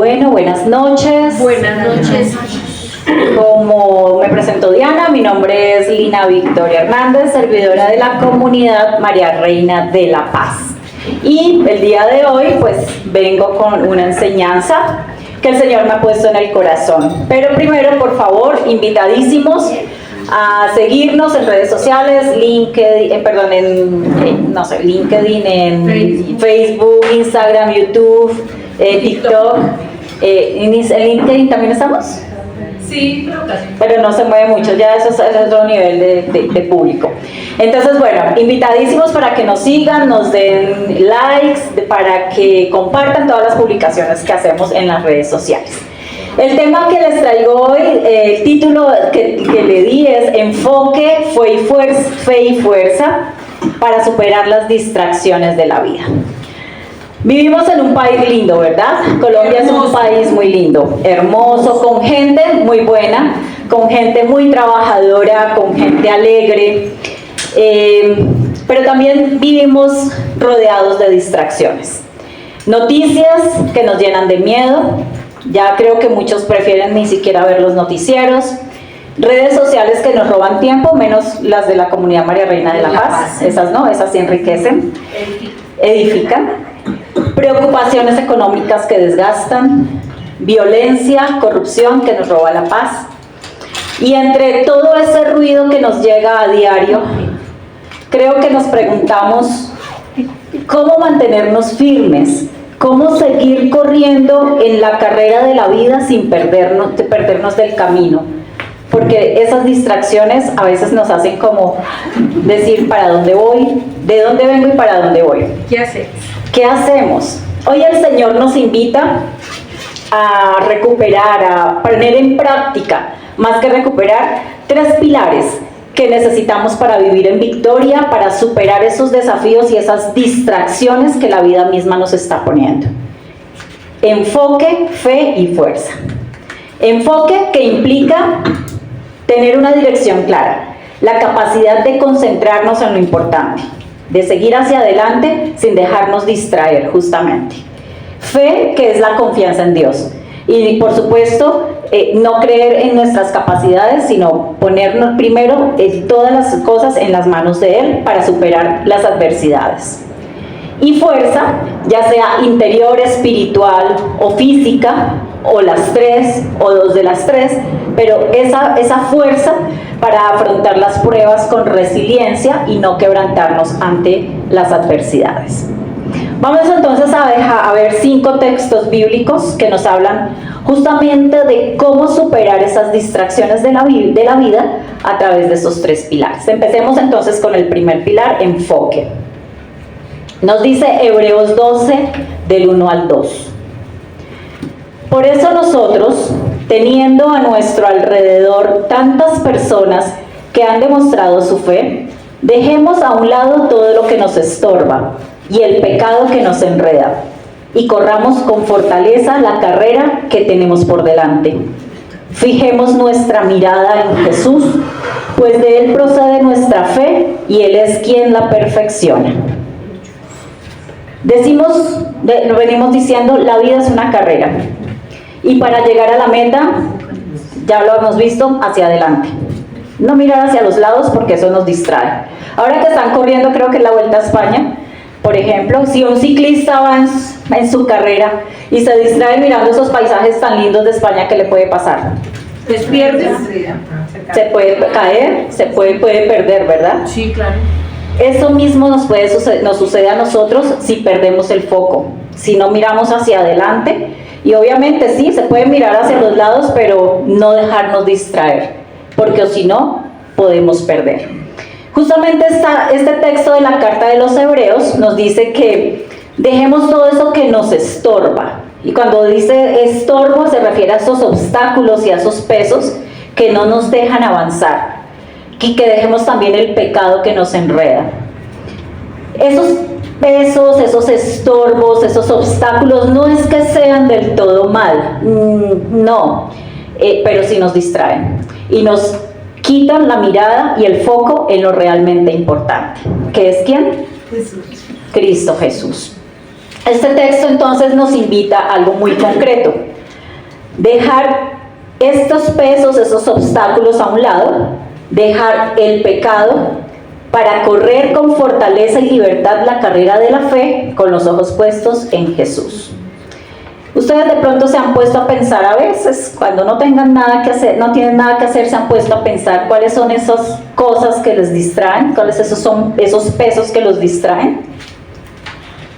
Bueno, buenas noches. Buenas noches. Como me presentó Diana, mi nombre es Lina Victoria Hernández, servidora de la comunidad María Reina de la Paz. Y el día de hoy pues vengo con una enseñanza que el Señor me ha puesto en el corazón. Pero primero, por favor, invitadísimos a seguirnos en redes sociales, LinkedIn, en Facebook, Instagram, YouTube, TikTok. ¿En LinkedIn también estamos? Sí, pero casi. Pero no se mueve mucho, ya eso es otro nivel de público. Entonces, bueno, invitadísimos para que nos sigan, nos den likes, para que compartan todas las publicaciones que hacemos en las redes sociales. El tema que les traigo hoy, el título que le di es Enfoque, fe y fuerza para superar las distracciones de la vida. Vivimos en un país lindo, ¿verdad? Colombia es un país muy lindo, hermoso, con gente muy buena, con gente muy trabajadora, con gente alegre, pero también vivimos rodeados de distracciones. Noticias que nos llenan de miedo, ya creo que muchos prefieren ni siquiera ver los noticieros. Redes sociales que nos roban tiempo, menos las de la comunidad María Reina de la Paz, esas no, esas sí enriquecen, edifican. Preocupaciones económicas que desgastan, violencia, corrupción que nos roba la paz. Y entre todo ese ruido que nos llega a diario, creo que nos preguntamos cómo mantenernos firmes, cómo seguir corriendo en la carrera de la vida sin perdernos del camino. Porque esas distracciones a veces nos hacen como decir ¿para dónde voy? ¿De dónde vengo y para dónde voy? ¿Qué hacemos? ¿Qué hacemos? Hoy el Señor nos invita a recuperar, a poner en práctica, más que recuperar, 3 pilares que necesitamos para vivir en victoria, para superar esos desafíos y esas distracciones que la vida misma nos está poniendo. Enfoque, fe y fuerza. Enfoque que implica tener una dirección clara, la capacidad de concentrarnos en lo importante, de seguir hacia adelante sin dejarnos distraer justamente. Fe, que es la confianza en Dios. Y por supuesto, no creer en nuestras capacidades, sino ponernos primero todas las cosas en las manos de Él para superar las adversidades. Y fuerza, ya sea interior, espiritual o física, o las 3, o 2 de las 3, pero esa fuerza para afrontar las pruebas con resiliencia y no quebrantarnos ante las adversidades. Vamos entonces a ver 5 textos bíblicos que nos hablan justamente de cómo superar esas distracciones de la vida a través de esos 3 pilares. Empecemos entonces con el primer pilar, enfoque. Nos dice Hebreos 12, del 1 al 2. Por eso nosotros, teniendo a nuestro alrededor tantas personas que han demostrado su fe, dejemos a un lado todo lo que nos estorba y el pecado que nos enreda, y corramos con fortaleza la carrera que tenemos por delante. Fijemos nuestra mirada en Jesús, pues de Él procede nuestra fe y Él es quien la perfecciona. Venimos diciendo, la vida es una carrera. Y para llegar a la meta, ya lo hemos visto, hacia adelante. No mirar hacia los lados porque eso nos distrae. Ahora que están corriendo, creo que es la Vuelta a España, por ejemplo, si un ciclista va en su carrera y se distrae mirando esos paisajes tan lindos de España, ¿qué le puede pasar? ¿Les pierdes? Se puede caer, puede perder, ¿verdad? Sí, claro. Eso mismo nos sucede a nosotros si perdemos el foco, si no miramos hacia adelante. Y obviamente sí, se puede mirar hacia los lados, pero no dejarnos distraer, porque si no, podemos perder. Justamente este texto de la carta de los Hebreos nos dice que dejemos todo eso que nos estorba. Y cuando dice estorbo, se refiere a esos obstáculos y a esos pesos que no nos dejan avanzar. Y que dejemos también el pecado que nos enreda. Esos pesos, esos estorbos, esos obstáculos, no es que sean del todo mal, no, pero sí nos distraen y nos quitan la mirada y el foco en lo realmente importante, que es ¿quién? Jesús. Cristo Jesús. Este texto entonces nos invita a algo muy concreto. Dejar estos pesos, esos obstáculos a un lado, dejar el pecado para correr con fortaleza y libertad la carrera de la fe con los ojos puestos en Jesús. Ustedes de pronto se han puesto a pensar a veces, cuando no tengan nada que hacer, no tienen nada que hacer, se han puesto a pensar cuáles son esas cosas que les distraen, cuáles son esos pesos que los distraen.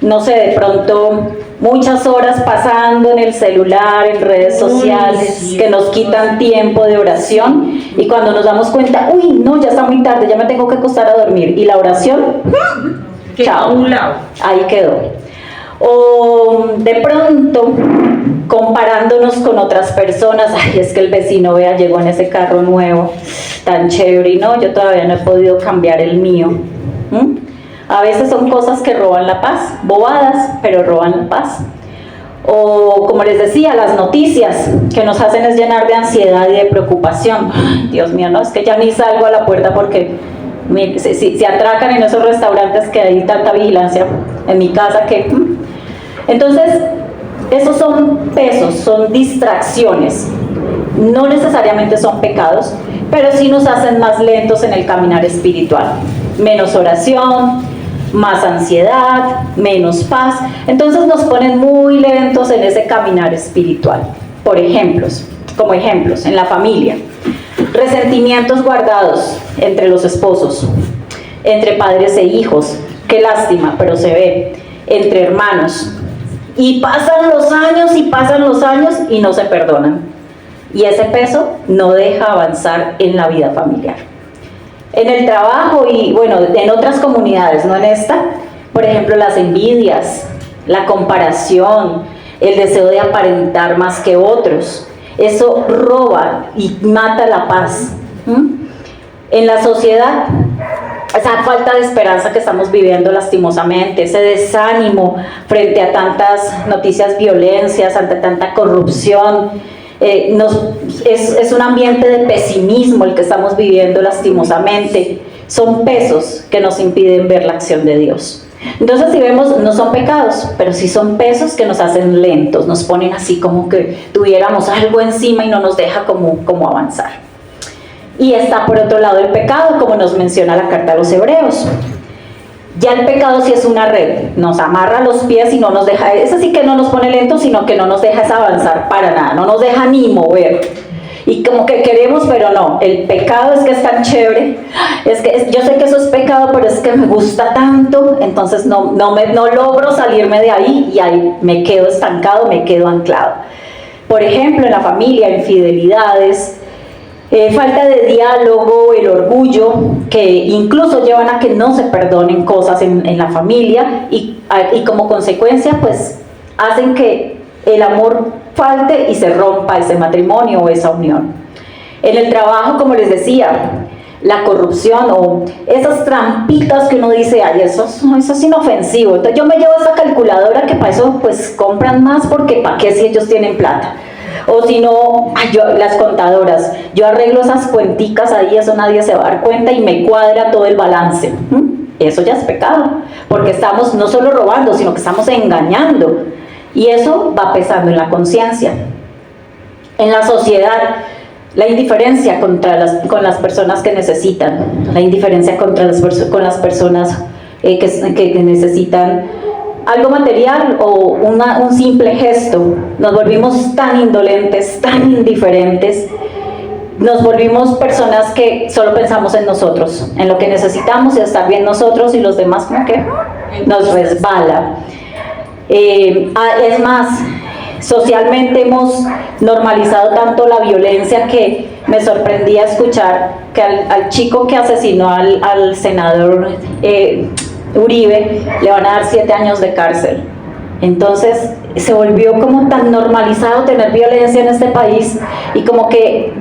No sé, de pronto muchas horas pasando en el celular, en redes sociales, que nos quitan tiempo de oración, y cuando nos damos cuenta, uy, no, ya está muy tarde, ya me tengo que acostar a dormir, y la oración, chao, ahí quedó. O de pronto comparándonos con otras personas, ay, es que el vecino, vea, llegó en ese carro nuevo, tan chévere, y no, yo todavía no he podido cambiar el mío. A veces son cosas que roban la paz, bobadas, pero roban la paz. O como les decía, las noticias que nos hacen es llenar de ansiedad y de preocupación. Ay, Dios mío, no, es que ya ni salgo a la puerta porque se atracan en esos restaurantes que hay tanta vigilancia en mi casa que... Entonces, esos son pesos, son distracciones. No necesariamente son pecados, pero sí nos hacen más lentos en el caminar espiritual. Menos oración, más ansiedad, menos paz. Entonces nos ponen muy lentos en ese caminar espiritual. Por ejemplos, como ejemplos, en la familia. Resentimientos guardados entre los esposos, entre padres e hijos. Qué lástima, pero se ve. Entre hermanos. Y pasan los años y no se perdonan. Y ese peso no deja avanzar en la vida familiar. En el trabajo y bueno, en otras comunidades, no en esta, por ejemplo, las envidias, la comparación, el deseo de aparentar más que otros, eso roba y mata la paz. En la sociedad, esa falta de esperanza que estamos viviendo lastimosamente, ese desánimo frente a tantas noticias violencias, ante tanta corrupción, es un ambiente de pesimismo el que estamos viviendo lastimosamente. Son pesos que nos impiden ver la acción de Dios. Entonces, si vemos, no son pecados, pero sí son pesos que nos hacen lentos, nos ponen así como que tuviéramos algo encima y no nos deja como avanzar. Y está por otro lado el pecado, como nos menciona la carta a los Hebreos. Ya el pecado sí es una red, nos amarra los pies y no nos deja, eso sí que no nos pone lentos, sino que no nos deja avanzar para nada, no nos deja ni mover. Y como que queremos, pero no, el pecado es que es tan chévere, yo sé que eso es pecado, pero es que me gusta tanto, entonces no logro salirme de ahí y ahí me quedo estancado, me quedo anclado. Por ejemplo, en la familia, infidelidades, falta de diálogo, el orgullo, que incluso llevan a que no se perdonen cosas en la familia y como consecuencia pues hacen que el amor falte y se rompa ese matrimonio o esa unión. En el trabajo, como les decía, la corrupción o esas trampitas que uno dice, ay, eso es inofensivo, entonces yo me llevo esa calculadora que para eso pues compran más porque para qué si ellos tienen plata. O si no, las contadoras, yo arreglo esas cuenticas ahí, eso nadie se va a dar cuenta y me cuadra todo el balance. Eso ya es pecado, porque estamos no solo robando, sino que estamos engañando. Y eso va pesando en la conciencia. En la sociedad, la indiferencia con las personas que necesitan, la indiferencia con las personas que necesitan algo material o un simple gesto. Nos volvimos tan indolentes, tan indiferentes, nos volvimos personas que solo pensamos en nosotros, en lo que necesitamos y estar bien nosotros, y los demás como que nos resbala. Es más, socialmente hemos normalizado tanto la violencia que me sorprendía escuchar que al chico que asesinó al senador Uribe le van a dar 7 años de cárcel. Entonces se volvió como tan normalizado tener violencia en este país, y como que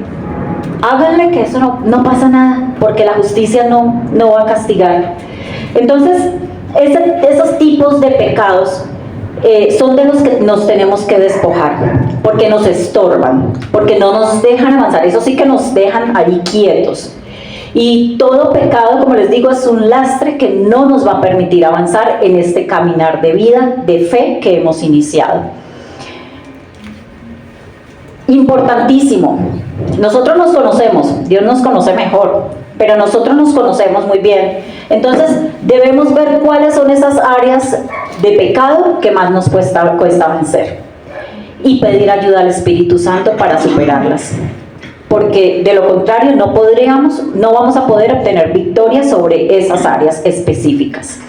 háganle que eso no pasa nada, porque la justicia no va a castigar. Entonces esos tipos de pecados son de los que nos tenemos que despojar, porque nos estorban, porque no nos dejan avanzar, eso sí que nos dejan ahí quietos. Y todo pecado, como les digo, es un lastre que no nos va a permitir avanzar en este caminar de vida, de fe que hemos iniciado. Importantísimo. Nosotros nos conocemos, Dios nos conoce mejor, pero nosotros nos conocemos muy bien. Entonces debemos ver cuáles son esas áreas de pecado que más nos cuesta vencer y pedir ayuda al Espíritu Santo para superarlas. Porque de lo contrario no vamos a poder obtener victoria sobre esas áreas específicas.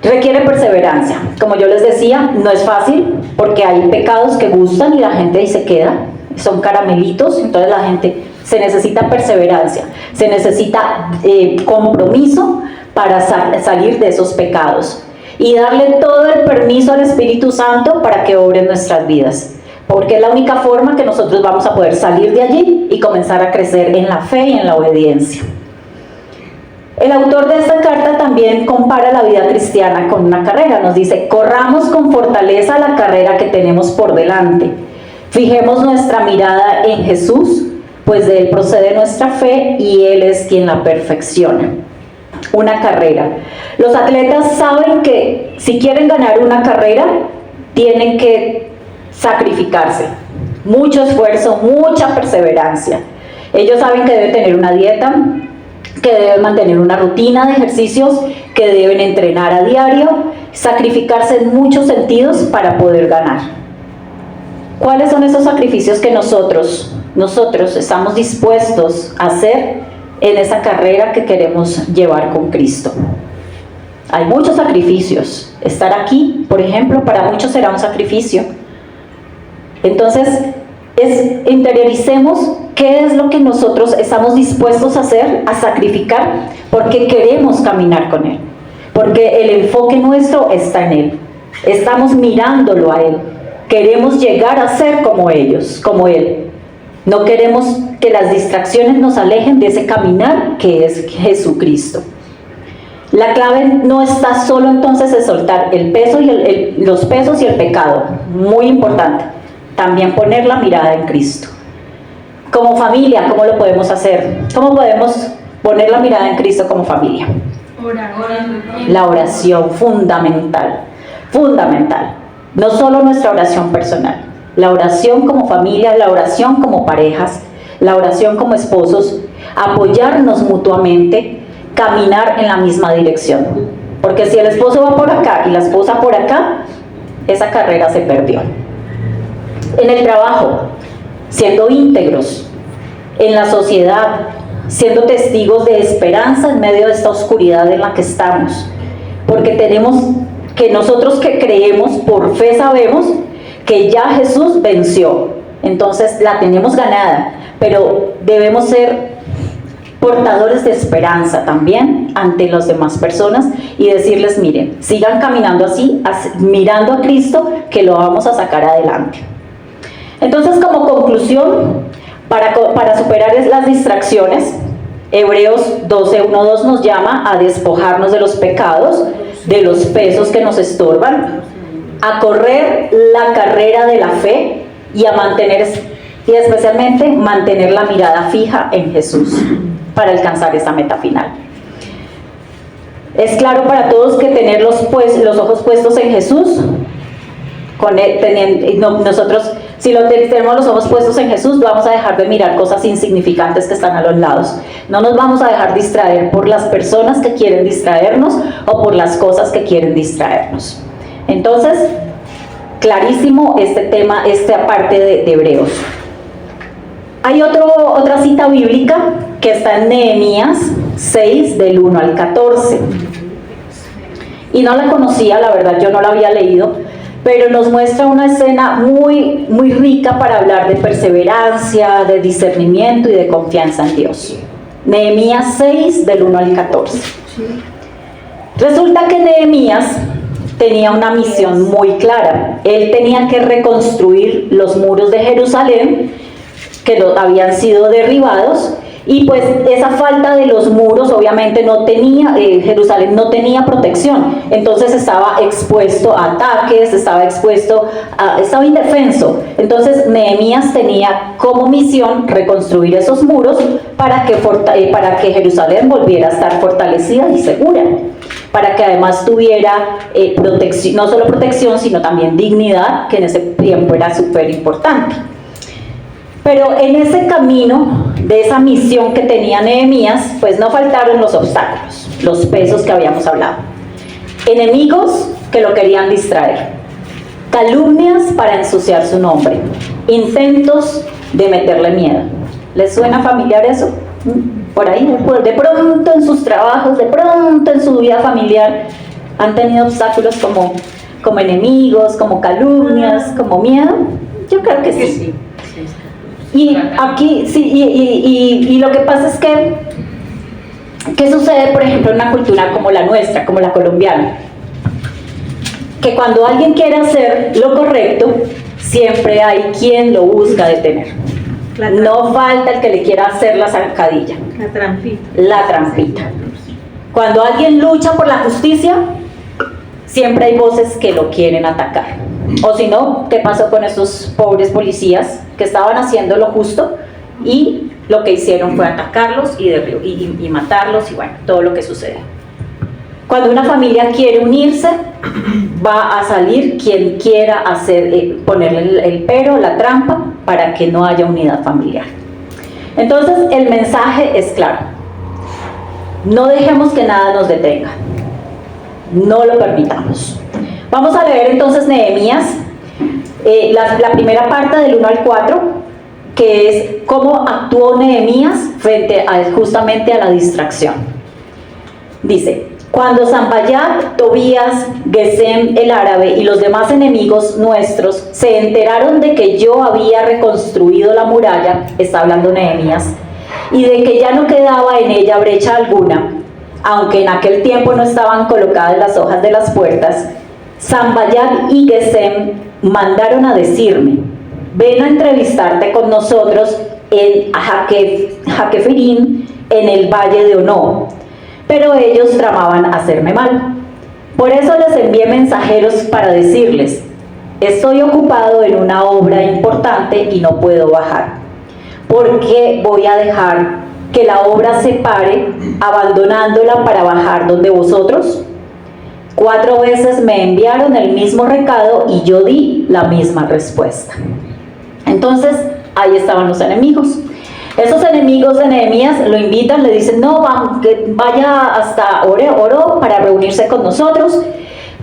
Requiere perseverancia. Como yo les decía, no es fácil porque hay pecados que gustan y la gente ahí se queda. Son caramelitos, entonces la gente se necesita perseverancia, se necesita compromiso para salir de esos pecados y darle todo el permiso al Espíritu Santo para que obre en nuestras vidas. Porque es la única forma que nosotros vamos a poder salir de allí y comenzar a crecer en la fe y en la obediencia. El autor de esta carta también compara la vida cristiana con una carrera. Nos dice, corramos con fortaleza la carrera que tenemos por delante. Fijemos nuestra mirada en Jesús, pues de Él procede nuestra fe y Él es quien la perfecciona. Una carrera. Los atletas saben que si quieren ganar una carrera, tienen que sacrificarse. Mucho esfuerzo, mucha perseverancia. Ellos saben que deben tener una dieta, que deben mantener una rutina de ejercicios, que deben entrenar a diario, sacrificarse en muchos sentidos para poder ganar. ¿Cuáles son esos sacrificios que nosotros estamos dispuestos a hacer en esa carrera que queremos llevar con Cristo? Hay muchos sacrificios. Estar aquí, por ejemplo, para muchos será un sacrificio. Entonces, interioricemos qué es lo que nosotros estamos dispuestos a hacer, a sacrificar, porque queremos caminar con Él. Porque el enfoque nuestro está en Él. Estamos mirándolo a Él. Queremos llegar a ser como ellos, como Él. No queremos que las distracciones nos alejen de ese caminar que es Jesucristo. La clave no está solo entonces en soltar el peso y los pesos y el pecado. Muy importante. También poner la mirada en Cristo. Como familia, ¿cómo lo podemos hacer? ¿Cómo podemos poner la mirada en Cristo como familia? Orar. La oración, fundamental. Fundamental. No solo nuestra oración personal, la oración como familia, la oración como parejas, la oración como esposos, apoyarnos mutuamente, caminar en la misma dirección. Porque si el esposo va por acá y la esposa por acá, esa carrera se perdió. En el trabajo, siendo íntegros, en la sociedad, siendo testigos de esperanza en medio de esta oscuridad en la que estamos. Porque tenemos que nosotros que creemos, por fe sabemos que ya Jesús venció, entonces la tenemos ganada, pero debemos ser portadores de esperanza también ante las demás personas y decirles, miren, sigan caminando así, mirando a Cristo, que lo vamos a sacar adelante. Entonces, como conclusión, para superar las distracciones, Hebreos 12:1-2 nos llama a despojarnos de los pecados, de los pesos que nos estorban, a correr la carrera de la fe y a mantener, y especialmente mantener la mirada fija en Jesús para alcanzar esa meta final. Es claro para todos que tener los ojos puestos en Jesús, nosotros si tenemos los ojos puestos en Jesús, vamos a dejar de mirar cosas insignificantes que están a los lados. No nos vamos a dejar distraer por las personas que quieren distraernos o por las cosas que quieren distraernos. Entonces, clarísimo este tema, esta parte de Hebreos. Hay otra cita bíblica que está en Nehemías 6, del 1 al 14. Y no la conocía, la verdad, yo no la había leído, pero nos muestra una escena muy, muy rica para hablar de perseverancia, de discernimiento y de confianza en Dios. Nehemías 6, del 1 al 14. Resulta que Nehemías tenía una misión muy clara. Él tenía que reconstruir los muros de Jerusalén que habían sido derribados Y pues esa falta de los muros obviamente no tenía, Jerusalén no tenía protección, entonces estaba expuesto a ataques, estaba indefenso. Entonces Nehemías tenía como misión reconstruir esos muros para que Jerusalén volviera a estar fortalecida y segura, para que además tuviera protección, no solo protección, sino también dignidad, que en ese tiempo era súper importante. Pero en ese camino de esa misión que tenía Nehemías, pues no faltaron los obstáculos, los pesos que habíamos hablado. Enemigos que lo querían distraer, calumnias para ensuciar su nombre, intentos de meterle miedo. ¿Les suena familiar eso? Por ahí, de pronto en sus trabajos, de pronto en su vida familiar, han tenido obstáculos como enemigos, como calumnias, como miedo. Yo creo que sí. Y aquí, sí, y lo que pasa es que, ¿qué sucede, por ejemplo, en una cultura como la nuestra, como la colombiana? Que cuando alguien quiere hacer lo correcto, siempre hay quien lo busca detener. No falta el que le quiera hacer la zancadilla. La trampita. La trampita. Cuando alguien lucha por la justicia, siempre hay voces que lo quieren atacar. O si no, ¿qué pasó con esos pobres policías que estaban haciendo lo justo y lo que hicieron fue atacarlos y matarlos y bueno, todo lo que sucede? Cuando una familia quiere unirse, va a salir quien quiera ponerle el pero, la trampa, para que no haya unidad familiar. Entonces, el mensaje es claro. No dejemos que nada nos detenga. No lo permitamos. Vamos a leer entonces Nehemías, la primera parte del 1 al 4, que es cómo actuó Nehemías justamente a la distracción. Dice: cuando Sanballat, Tobías, Gesem el árabe y los demás enemigos nuestros se enteraron de que yo había reconstruido la muralla, está hablando Nehemías, y de que ya no quedaba en ella brecha alguna, aunque en aquel tiempo no estaban colocadas las hojas de las puertas, Sanballat y Gesem mandaron a decirme: ven a entrevistarte con nosotros en Jaquefirim, en el valle de Ono. Pero ellos tramaban hacerme mal. Por eso les envié mensajeros para decirles: estoy ocupado en una obra importante y no puedo bajar. ¿Por qué voy a dejar que la obra se pare, abandonándola para bajar donde vosotros? 4 veces me enviaron el mismo recado y yo di la misma respuesta. Entonces, ahí estaban los enemigos. Esos enemigos de Nehemías lo invitan, le dicen: no, que vaya hasta Oro para reunirse con nosotros.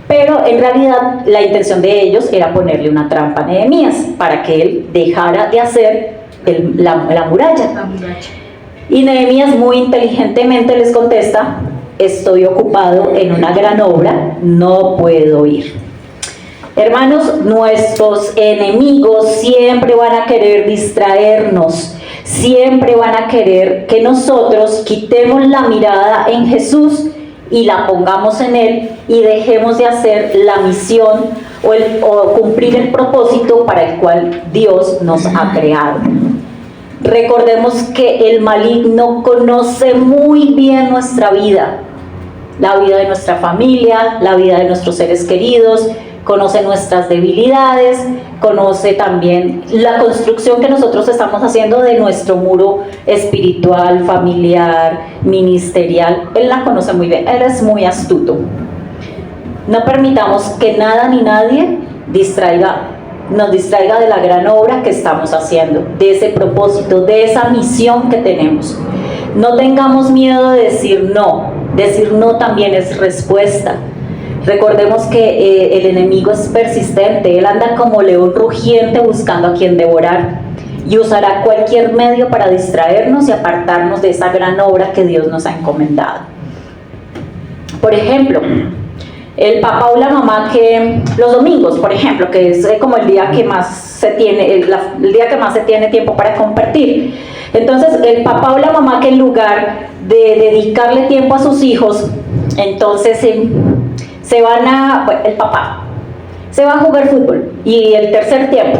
Pero en realidad la intención de ellos era ponerle una trampa a Nehemías para que él dejara de hacer la muralla. Y Nehemías muy inteligentemente les contesta: estoy ocupado en una gran obra, no puedo ir. Hermanos, nuestros enemigos siempre van a querer distraernos, siempre van a querer que nosotros quitemos la mirada en Jesús y la pongamos en Él y dejemos de hacer la misión o cumplir el propósito para el cual Dios nos ha creado. Recordemos que el maligno conoce muy bien nuestra vida, la vida de nuestra familia, la vida de nuestros seres queridos, conoce nuestras debilidades, conoce también la construcción que nosotros estamos haciendo de nuestro muro espiritual, familiar, ministerial. Él la conoce muy bien, él es muy astuto. No permitamos que nada ni nadie nos distraiga de la gran obra que estamos haciendo, de ese propósito, de esa misión que tenemos. No tengamos miedo de decir no también es respuesta. Recordemos que el enemigo es persistente, él anda como león rugiente buscando a quien devorar y usará cualquier medio para distraernos y apartarnos de esa gran obra que Dios nos ha encomendado. Por ejemplo, el papá o la mamá que los domingos, por ejemplo, que es como el día que más se tiene, el día que más se tiene tiempo para compartir. Entonces, el papá o la mamá que en lugar de dedicarle tiempo a sus hijos, entonces el papá se va a jugar fútbol y el tercer tiempo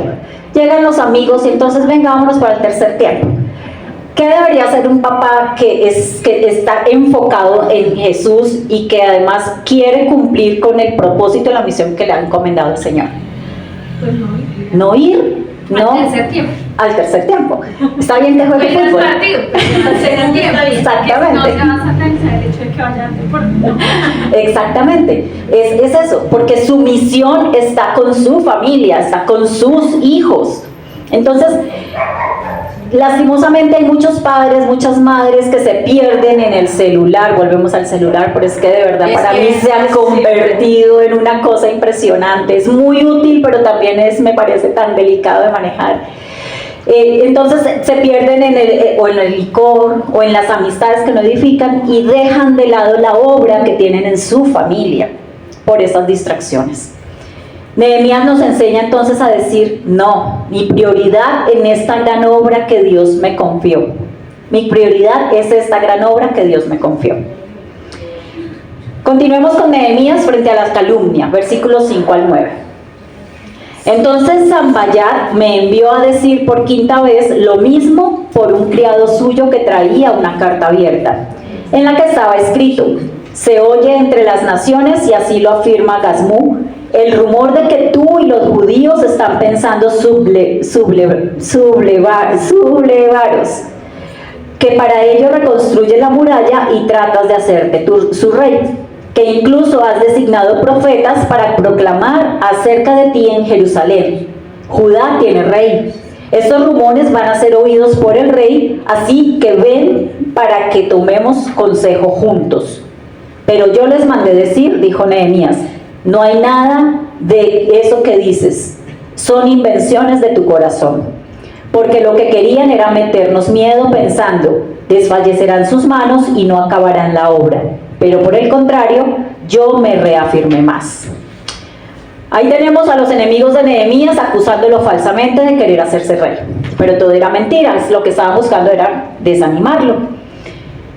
llegan los amigos y entonces venga, vámonos para el tercer tiempo. ¿Qué debería ser un papá que está enfocado en Jesús y que además quiere cumplir con el propósito y la misión que le ha encomendado el Señor? Pues no ir. No ir, no. Al tercer tiempo. Al tercer tiempo. Está bien que juegue Pues al fútbol. partido, pero al tercer tiempo. Exactamente. No se va a satanizar el hecho de que vaya al deporte. Exactamente, es eso, porque su misión está con su familia, está con sus hijos. Entonces, lastimosamente hay muchos padres, muchas madres que se pierden en el celular, volvemos al celular, pero es que de verdad Es para que mí se ha es convertido en una cosa impresionante, es muy útil, pero también me parece tan delicado de manejar. Entonces se pierden o en el licor o en las amistades que no edifican y dejan de lado la obra que tienen en su familia por esas distracciones. Nehemías nos enseña entonces a decir, no, mi prioridad en esta gran obra que Dios me confió. Mi prioridad es esta gran obra que Dios me confió. Continuemos con Nehemías frente a la calumnia, versículos 5 al 9. Entonces Sanballat me envió a decir por quinta vez lo mismo por un criado suyo que traía una carta abierta, en la que estaba escrito, se oye entre las naciones y así lo afirma Gazmú, el rumor de que tú y los judíos están pensando sublevaros, que para ello reconstruyes la muralla y tratas de hacerte su rey, que incluso has designado profetas para proclamar acerca de ti en Jerusalén. Judá tiene rey. Estos rumores van a ser oídos por el rey, así que ven para que tomemos consejo juntos. Pero yo les mandé decir, dijo Nehemías, no hay nada de eso que dices, son invenciones de tu corazón. Porque lo que querían era meternos miedo pensando, desfallecerán sus manos y no acabarán la obra. Pero por el contrario, yo me reafirmé más. Ahí tenemos a los enemigos de Nehemías acusándolo falsamente de querer hacerse rey. Pero todo era mentira, lo que estaban buscando era desanimarlo.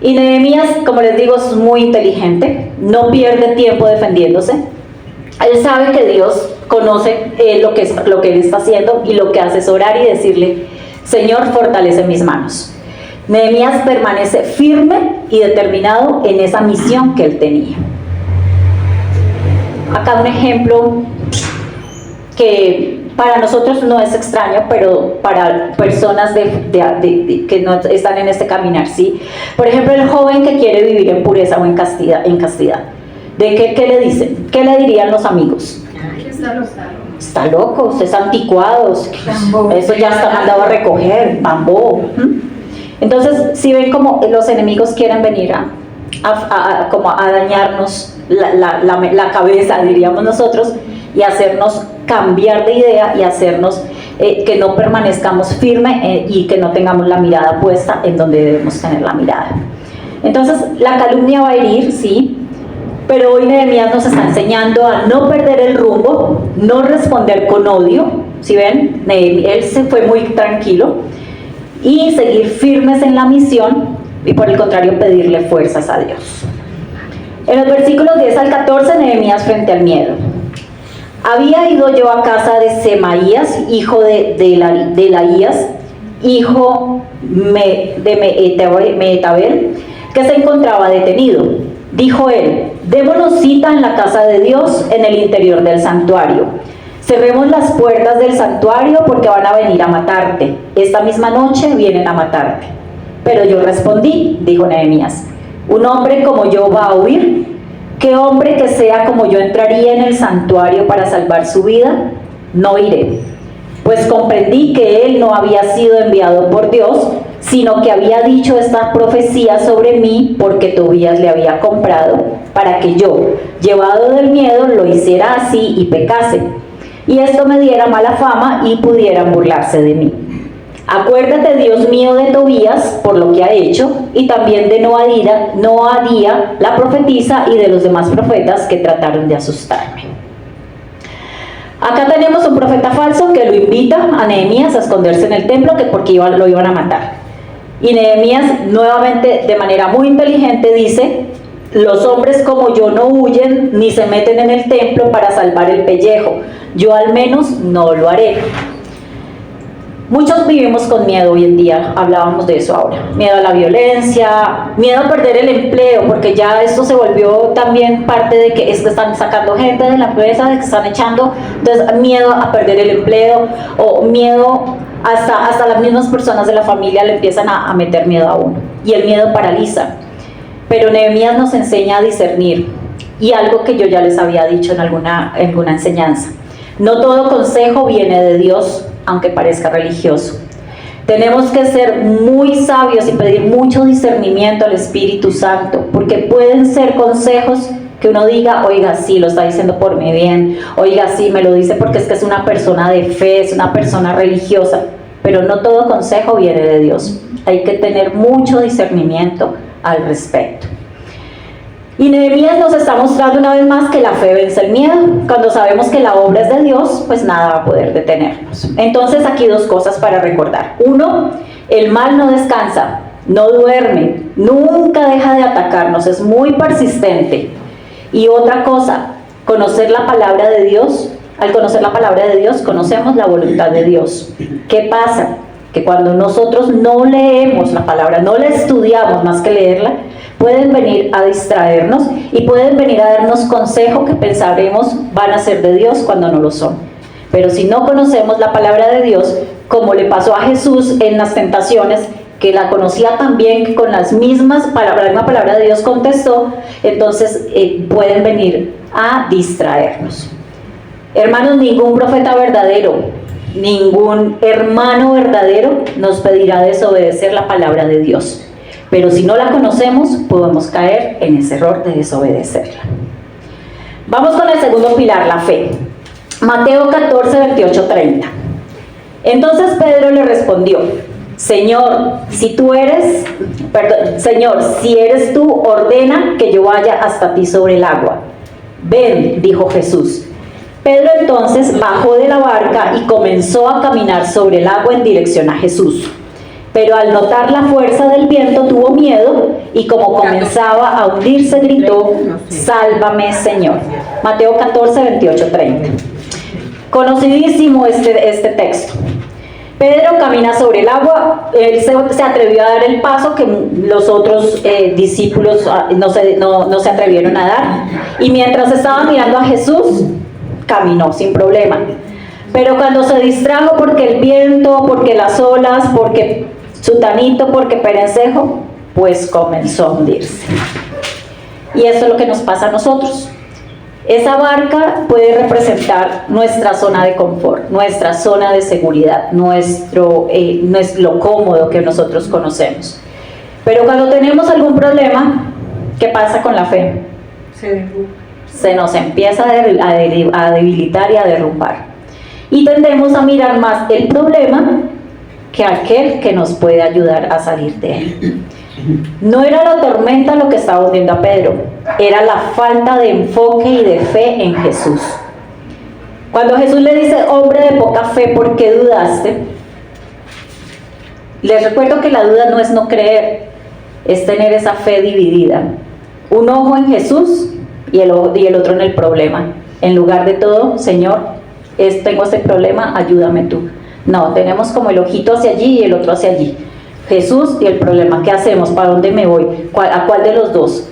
Y Nehemías, como les digo, es muy inteligente, no pierde tiempo defendiéndose. Él sabe que Dios conoce lo que él está haciendo y lo que hace es orar y decirle, Señor, fortalece mis manos. Nehemías permanece firme y determinado en esa misión que él tenía. Acá un ejemplo que para nosotros no es extraño, pero para personas que no están en este caminar, ¿sí? Por ejemplo, el joven que quiere vivir en pureza o en castidad. ¿De qué le dicen? ¿Qué le dirían los amigos? Está loco, usted es anticuado, eso ya está mandado a recoger, bambó. Entonces, si ven como los enemigos quieren venir como a dañarnos la cabeza, diríamos nosotros, y hacernos cambiar de idea y hacernos que no permanezcamos firmes y que no tengamos la mirada puesta en donde debemos tener la mirada. Entonces, la calumnia va a herir, sí, pero hoy Nehemías nos está enseñando a no perder el rumbo, no responder con odio, ¿sí ven? Él se fue muy tranquilo, y seguir firmes en la misión y por el contrario pedirle fuerzas a Dios. En los versículos 10 al 14, Nehemías frente al miedo. Había ido yo a casa de Semaías, hijo de Elaías, hijo de Mehetabel, que se encontraba detenido. Dijo él, démonos cita en la casa de Dios en el interior del santuario. Cerremos las puertas del santuario porque van a venir a matarte. Esta misma noche vienen a matarte. Pero yo respondí, dijo Nehemías, ¿un hombre como yo va a huir? ¿Qué hombre que sea como yo entraría en el santuario para salvar su vida? No iré. Pues comprendí que él no había sido enviado por Dios, sino que había dicho esta profecía sobre mí porque Tobías le había comprado, para que yo, llevado del miedo, lo hiciera así y pecase. Y esto me diera mala fama y pudieran burlarse de mí. Acuérdate, Dios mío, de Tobías por lo que ha hecho, y también de Noadía, la profetisa, y de los demás profetas que trataron de asustarme. Acá tenemos un profeta falso que lo invita a Nehemías a esconderse en el templo porque lo iban a matar. Y Nehemías nuevamente de manera muy inteligente dice, los hombres como yo no huyen ni se meten en el templo para salvar el pellejo, yo al menos no lo haré. Muchos vivimos con miedo hoy en día, hablábamos de eso ahora. Miedo a la violencia, miedo a perder el empleo, porque ya esto se volvió también parte de que es que están sacando gente de la empresa, de que están echando, entonces miedo a perder el empleo, o miedo, hasta las mismas personas de la familia le empiezan a meter miedo a uno, y el miedo paraliza. Pero Nehemías nos enseña a discernir, y algo que yo ya les había dicho en alguna enseñanza. No todo consejo viene de Dios, aunque parezca religioso. Tenemos que ser muy sabios y pedir mucho discernimiento al Espíritu Santo, porque pueden ser consejos que uno diga, oiga, sí, lo está diciendo por mi bien, oiga, sí, me lo dice porque es que es una persona de fe, es una persona religiosa, pero no todo consejo viene de Dios. Hay que tener mucho discernimiento al respecto. Y Nehemías nos está mostrando una vez más que la fe vence el miedo. Cuando sabemos que la obra es de Dios, pues nada va a poder detenernos. Entonces aquí dos cosas para recordar. Uno, el mal no descansa, no duerme, nunca deja de atacarnos, es muy persistente. Y otra cosa, conocer la palabra de Dios. Al conocer la palabra de Dios, conocemos la voluntad de Dios. ¿Qué pasa? Que cuando nosotros no leemos la palabra, no la estudiamos más que leerla, pueden venir a distraernos y pueden venir a darnos consejos que pensaremos van a ser de Dios cuando no lo son. Pero si no conocemos la palabra de Dios, como le pasó a Jesús en las tentaciones, que la conocía también, que con las mismas palabras, la misma palabra de Dios contestó, entonces pueden venir a distraernos. Hermanos, ningún profeta verdadero, ningún hermano verdadero nos pedirá desobedecer la palabra de Dios. Pero si no la conocemos, podemos caer en ese error de desobedecerla. Vamos con el segundo pilar, la fe. Mateo 14, 28, 30. Entonces Pedro le respondió, Señor, si eres tú, ordena que yo vaya hasta ti sobre el agua. Ven, dijo Jesús. Pedro entonces bajó de la barca y comenzó a caminar sobre el agua en dirección a Jesús. Pero al notar la fuerza del viento tuvo miedo y como comenzaba a hundirse gritó, sálvame Señor. Mateo 14, 28, 30. Conocidísimo este texto. Pedro camina sobre el agua, él se atrevió a dar el paso que los otros discípulos no se atrevieron a dar. Y mientras estaba mirando a Jesús, caminó sin problema. Pero cuando se distrajo porque el viento, porque las olas, porque sutanito, porque perencejo, pues comenzó a hundirse. Y eso es lo que nos pasa a nosotros. Esa barca puede representar nuestra zona de confort, nuestra zona de seguridad, no es lo cómodo que nosotros conocemos. Pero cuando tenemos algún problema, ¿qué pasa con la fe? Se nos empieza a debilitar y a derrumbar. Y tendemos a mirar más el problema que aquel que nos puede ayudar a salir de él. No era la tormenta lo que estaba hundiendo a Pedro, era la falta de enfoque y de fe en Jesús. Cuando Jesús le dice, hombre de poca fe, ¿por qué dudaste? Les recuerdo que la duda no es no creer, es tener esa fe dividida. Un ojo en Jesús y el otro en el problema. En lugar de todo, Señor, tengo este problema, ayúdame tú. No, tenemos como el ojito hacia allí y el otro hacia allí. Jesús y el problema, ¿qué hacemos? ¿Para dónde me voy? ¿A cuál de los dos?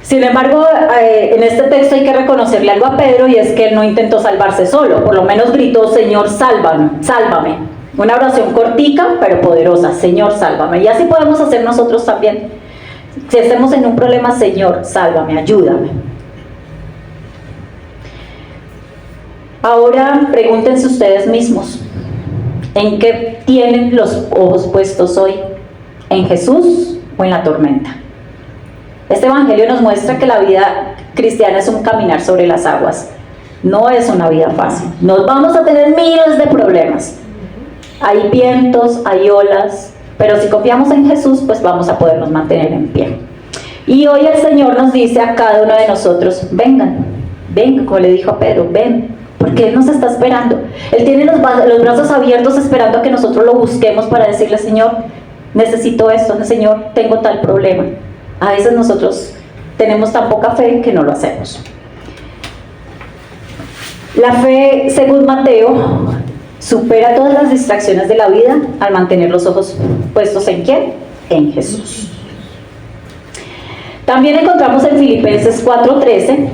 Sin embargo, en este texto hay que reconocerle algo a Pedro, y es que él no intentó salvarse solo, por lo menos gritó, Señor, sálvame. Una oración cortica, pero poderosa, Señor, sálvame. Y así podemos hacer nosotros también. Si estemos en un problema, Señor, sálvame, ayúdame. Ahora pregúntense ustedes mismos, ¿en qué tienen los ojos puestos hoy? ¿En Jesús o en la tormenta? Este evangelio nos muestra que la vida cristiana es un caminar sobre las aguas. No es una vida fácil. Nos vamos a tener miles de problemas. Hay vientos, hay olas, pero si confiamos en Jesús, pues vamos a podernos mantener en pie. Y hoy el Señor nos dice a cada uno de nosotros, vengan, como le dijo a Pedro, ven. Porque Él nos está esperando. Él tiene los brazos abiertos esperando a que nosotros lo busquemos para decirle, Señor, necesito esto, Señor, tengo tal problema. A veces nosotros tenemos tan poca fe que no lo hacemos. La fe, según Mateo, Supera todas las distracciones de la vida al mantener los ojos puestos ¿en quién? En Jesús. También encontramos en Filipenses 4:13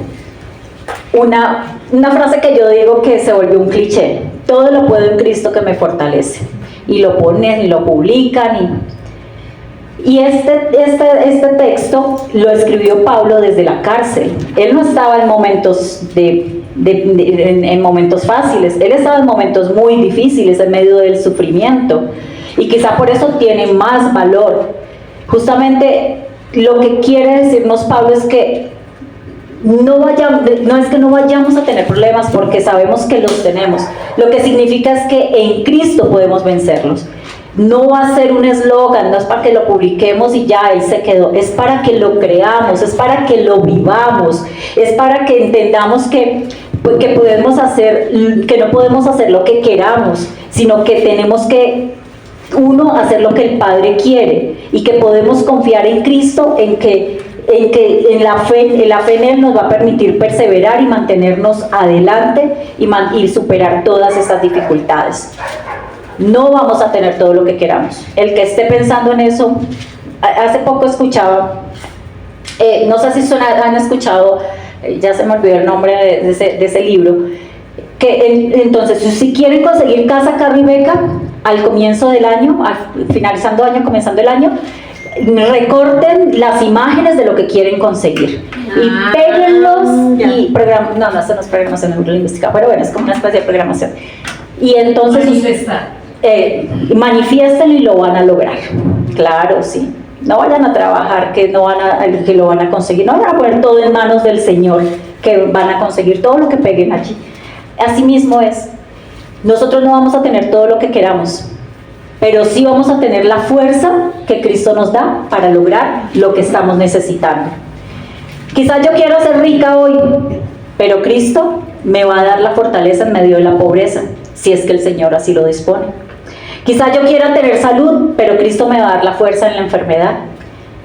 una frase que yo digo que se volvió un cliché: todo lo puedo en Cristo que me fortalece. Y lo ponen y lo publican. Y este texto lo escribió Pablo desde la cárcel. Él no estaba en momentos en momentos fáciles, él estaba en momentos muy difíciles en medio del sufrimiento, y quizá por eso tiene más valor. Justamente lo que quiere decirnos Pablo es que no es que no vayamos a tener problemas, porque sabemos que los tenemos. Lo que significa es que en Cristo podemos vencerlos. No va a ser un eslogan, no es para que lo publiquemos y ya, él se quedó. Es para que lo creamos, es para que lo vivamos, es para que entendamos que podemos hacer, que no podemos hacer lo que queramos, sino que tenemos que, hacer lo que el Padre quiere, y que podemos confiar en Cristo, en la fe en Él nos va a permitir perseverar y mantenernos adelante y superar todas estas dificultades. No vamos a tener todo lo que queramos. El que esté pensando en eso, hace poco escuchaba, no sé si han escuchado, ya se me olvidó el nombre de ese libro, que entonces si quieren conseguir casa, carro y beca al comienzo del año, finalizando año, comenzando el año, recorten las imágenes de lo que quieren conseguir y péguenlos y no, eso no es programación neurolingüística, pero bueno, es como una especie de programación. Y entonces manifiéstenlo y lo van a lograr. Claro, sí. No vayan a trabajar que lo van a conseguir. No vayan a poner todo en manos del Señor, que van a conseguir todo lo que peguen allí. Así mismo es. Nosotros no vamos a tener todo lo que queramos, pero sí vamos a tener la fuerza que Cristo nos da para lograr lo que estamos necesitando. Quizás yo quiero ser rica hoy, pero Cristo me va a dar la fortaleza en medio de la pobreza, si es que el Señor así lo dispone. Quizás yo quiera tener salud, pero Cristo me va a dar la fuerza en la enfermedad.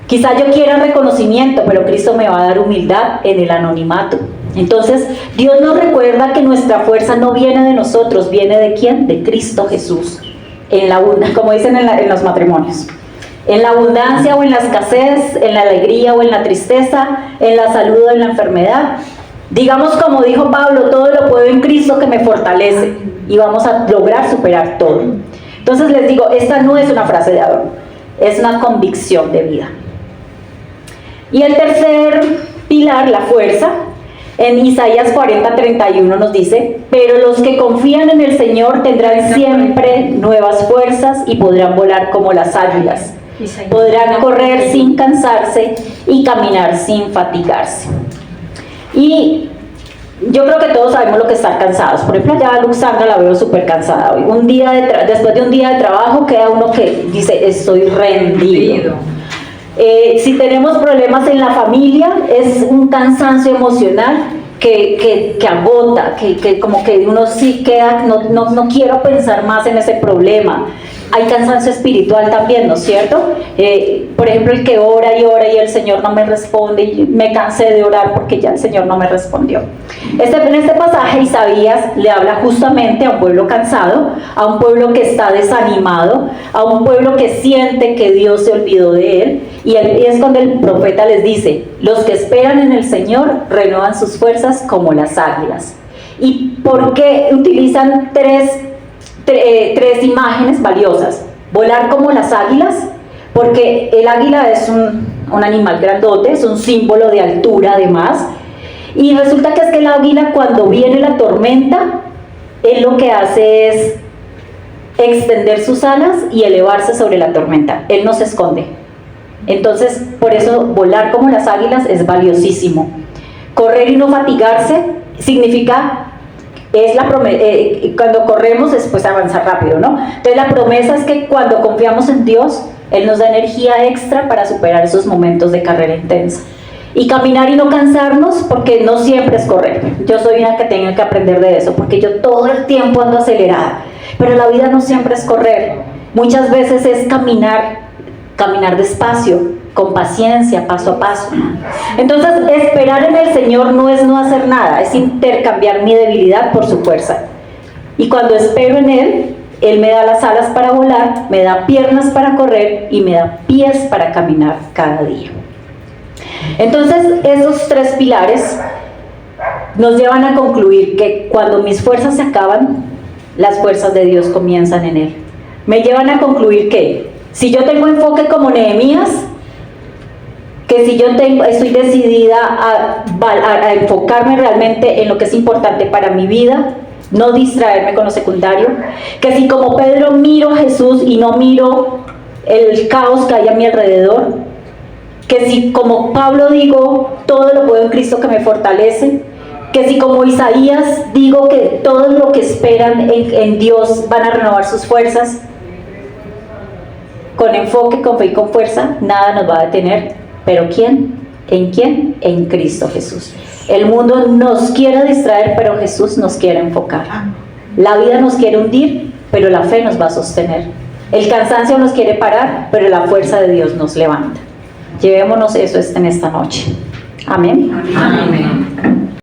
Quizás yo quiera reconocimiento, pero Cristo me va a dar humildad en el anonimato. Entonces, Dios nos recuerda que nuestra fuerza no viene de nosotros, viene ¿de quién? De Cristo Jesús. Como dicen en los matrimonios. En la abundancia o en la escasez, en la alegría o en la tristeza, en la salud o en la enfermedad. Digamos como dijo Pablo, todo lo puedo en Cristo que me fortalece, y vamos a lograr superar todo. Entonces les digo, esta no es una frase de adorno, es una convicción de vida. Y el tercer pilar, la fuerza, en Isaías 40:31 nos dice: pero los que confían en el Señor tendrán siempre nuevas fuerzas y podrán volar como las águilas. Podrán correr sin cansarse y caminar sin fatigarse. Y yo creo que todos sabemos lo que es estar cansados. Por ejemplo, allá a Luxandra la veo súper cansada hoy. Después de un día de trabajo queda uno que dice: estoy rendido. Si tenemos problemas en la familia, es un cansancio emocional que agota, que como que uno sí queda, no quiero pensar más en ese problema. Hay cansancio espiritual también, ¿no es cierto? Por ejemplo, el que ora y el Señor no me responde, y me cansé de orar porque ya el Señor no me respondió. En este pasaje Isaías le habla justamente a un pueblo cansado, a un pueblo que está desanimado, a un pueblo que siente que Dios se olvidó de él, y es cuando el profeta les dice: los que esperan en el Señor renuevan sus fuerzas como las águilas. ¿Y por qué utilizan tres imágenes valiosas? Volar como las águilas, porque el águila es un animal grandote, es un símbolo de altura además, y resulta que es que el águila, cuando viene la tormenta, él lo que hace es extender sus alas y elevarse sobre la tormenta. Él no se esconde. Entonces, por eso volar como las águilas es valiosísimo. Correr y no fatigarse significa, cuando corremos es pues avanzar rápido, ¿no? Entonces la promesa es que cuando confiamos en Dios, Él nos da energía extra para superar esos momentos de carrera intensa. Y caminar y no cansarnos, porque no siempre es correr. Yo soy una que tengo que aprender de eso, porque yo todo el tiempo ando acelerada. Pero la vida no siempre es correr. Muchas veces es caminar despacio, con paciencia, paso a paso. Entonces, esperar en el Señor no es no hacer nada, es intercambiar mi debilidad por su fuerza. Y cuando espero en Él, Él me da las alas para volar, me da piernas para correr y me da pies para caminar cada día. Entonces, esos tres pilares nos llevan a concluir que cuando mis fuerzas se acaban, las fuerzas de Dios comienzan en Él. Me llevan a concluir que si yo tengo enfoque como Nehemías, que si yo estoy decidida a enfocarme realmente en lo que es importante para mi vida, no distraerme con lo secundario, que si como Pedro miro a Jesús y no miro el caos que hay a mi alrededor, que si como Pablo digo, todo lo puedo en Cristo que me fortalece, que si como Isaías digo que todo lo que esperan en Dios van a renovar sus fuerzas, con enfoque, con fe y con fuerza, nada nos va a detener. ¿Pero quién? ¿En quién? En Cristo Jesús. El mundo nos quiere distraer, pero Jesús nos quiere enfocar. La vida nos quiere hundir, pero la fe nos va a sostener. El cansancio nos quiere parar, pero la fuerza de Dios nos levanta. Llevémonos eso en esta noche. Amén. Amén.